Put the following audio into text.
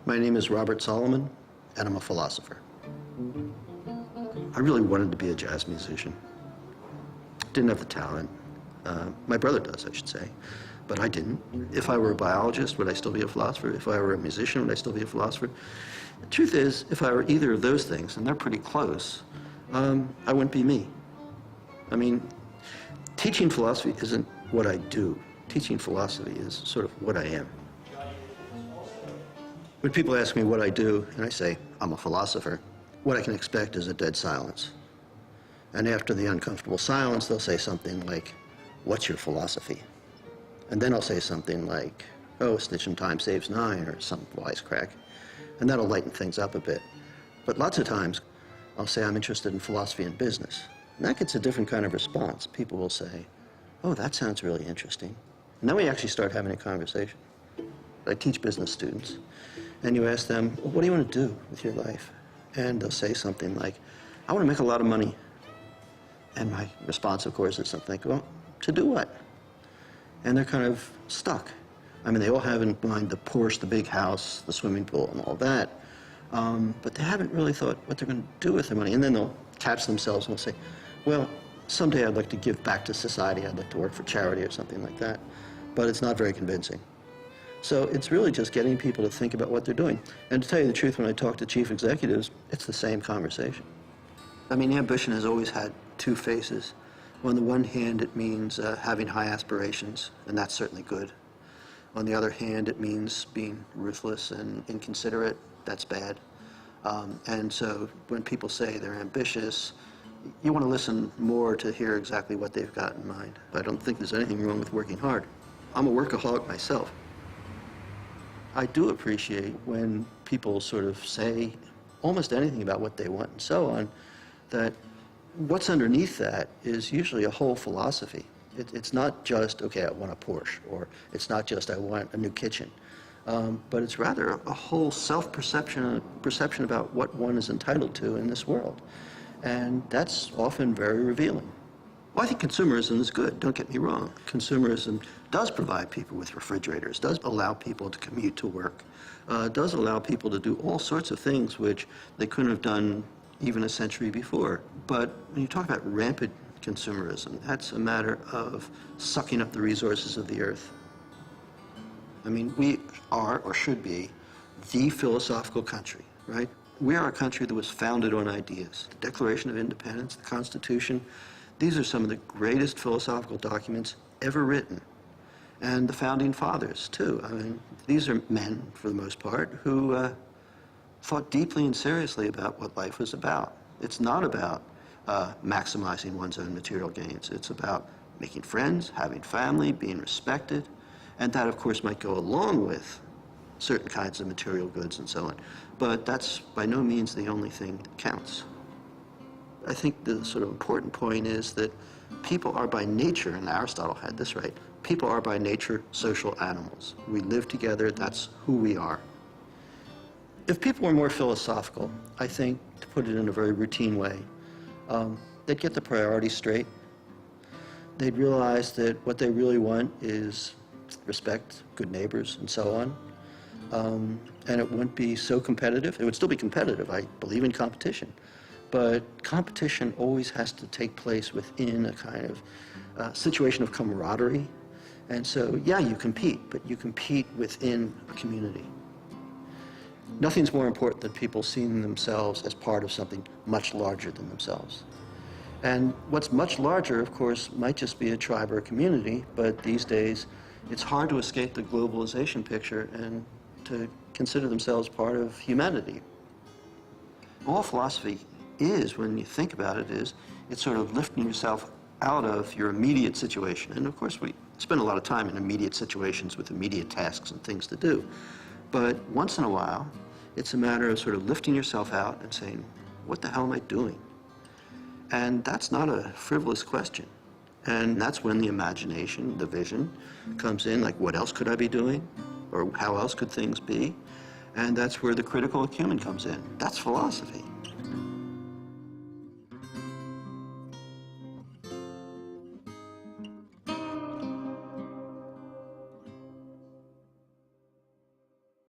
My name is Robert Solomon, and I'm a philosopher. I really wanted to be a jazz musician. Didn't have the talent. My brother does, I should say, but I didn't. If I were a biologist, would I still be a philosopher? If I were a musician, would I still be a philosopher? The truth is, if I were either of those things, and they're pretty close, I wouldn't be me. I mean, teaching philosophy isn't what I do. Teaching philosophy is sort of what I am. When people ask me what I do, and I say, I'm a philosopher, what I can expect is a dead silence. And after the uncomfortable silence, they'll say something like, what's your philosophy? And then I'll say something like, oh, a stitch in time saves 9, or some wisecrack. And that'll lighten things up a bit. But lots of times, I'll say I'm interested in philosophy and business. And that gets a different kind of response. People will say, oh, that sounds really interesting. And then we actually start having a conversation. I teach business students. And you ask them, well, what do you want to do with your life? And they'll say something like, I want to make a lot of money. And my response, of course, is something like, well, to do what? And they're kind of stuck. I mean, they all have in mind the Porsche, the big house, the swimming pool, and all that. But they haven't really thought what they're going to do with their money. And then they'll catch themselves and they'll say, well, someday I'd like to give back to society. I'd like to work for charity or something like that. But it's not very convincing. So it's really just getting people to think about what they're doing. And to tell you the truth, when I talk to chief executives, it's the same conversation. I mean, ambition has always had two faces. On the one hand, it means having high aspirations, and that's certainly good. On the other hand, it means being ruthless and inconsiderate. That's bad. And so when people say they're ambitious, you want to listen more to hear exactly what they've got in mind. I don't think there's anything wrong with working hard. I'm a workaholic myself. I do appreciate when people sort of say almost anything about what they want and so on, that what's underneath that is usually a whole philosophy. It's not just, okay, I want a Porsche, or it's not just, I want a new kitchen. But it's rather a whole self-perception about what one is entitled to in this world. And that's often very revealing. Well, I think consumerism is good, don't get me wrong. Consumerism does provide people with refrigerators, does allow people to commute to work, does allow people to do all sorts of things which they couldn't have done even a century before. But when you talk about rampant consumerism, that's a matter of sucking up the resources of the earth. I mean, we are, or should be, the philosophical country, right? We are a country that was founded on ideas. The Declaration of Independence, the Constitution, these are some of the greatest philosophical documents ever written. And the Founding Fathers, too. I mean, these are men, for the most part, who thought deeply and seriously about what life was about. It's not about maximizing one's own material gains. It's about making friends, having family, being respected. And that, of course, might go along with certain kinds of material goods and so on. But that's by no means the only thing that counts. I think the sort of important point is that people are by nature, and Aristotle had this right, people are by nature social animals. We live together, that's who we are. If people were more philosophical, I think, to put it in a very routine way, they'd get the priorities straight. They'd realize that what they really want is respect, good neighbors, and so on. And it wouldn't be so competitive. It would still be competitive. I believe in competition. But competition always has to take place within a kind of situation of camaraderie. And so, yeah, you compete, but you compete within a community. Nothing's more important than people seeing themselves as part of something much larger than themselves. And what's much larger, of course, might just be a tribe or a community, but these days, it's hard to escape the globalization picture and to consider themselves part of humanity. All philosophy is, when you think about it, is it's sort of lifting yourself out of your immediate situation. And of course, we spend a lot of time in immediate situations with immediate tasks and things to do. But once in a while, it's a matter of sort of lifting yourself out and saying, what the hell am I doing? And that's not a frivolous question. And that's when the imagination, the vision, comes in, like, what else could I be doing? Or how else could things be? And that's where the critical acumen comes in. That's philosophy.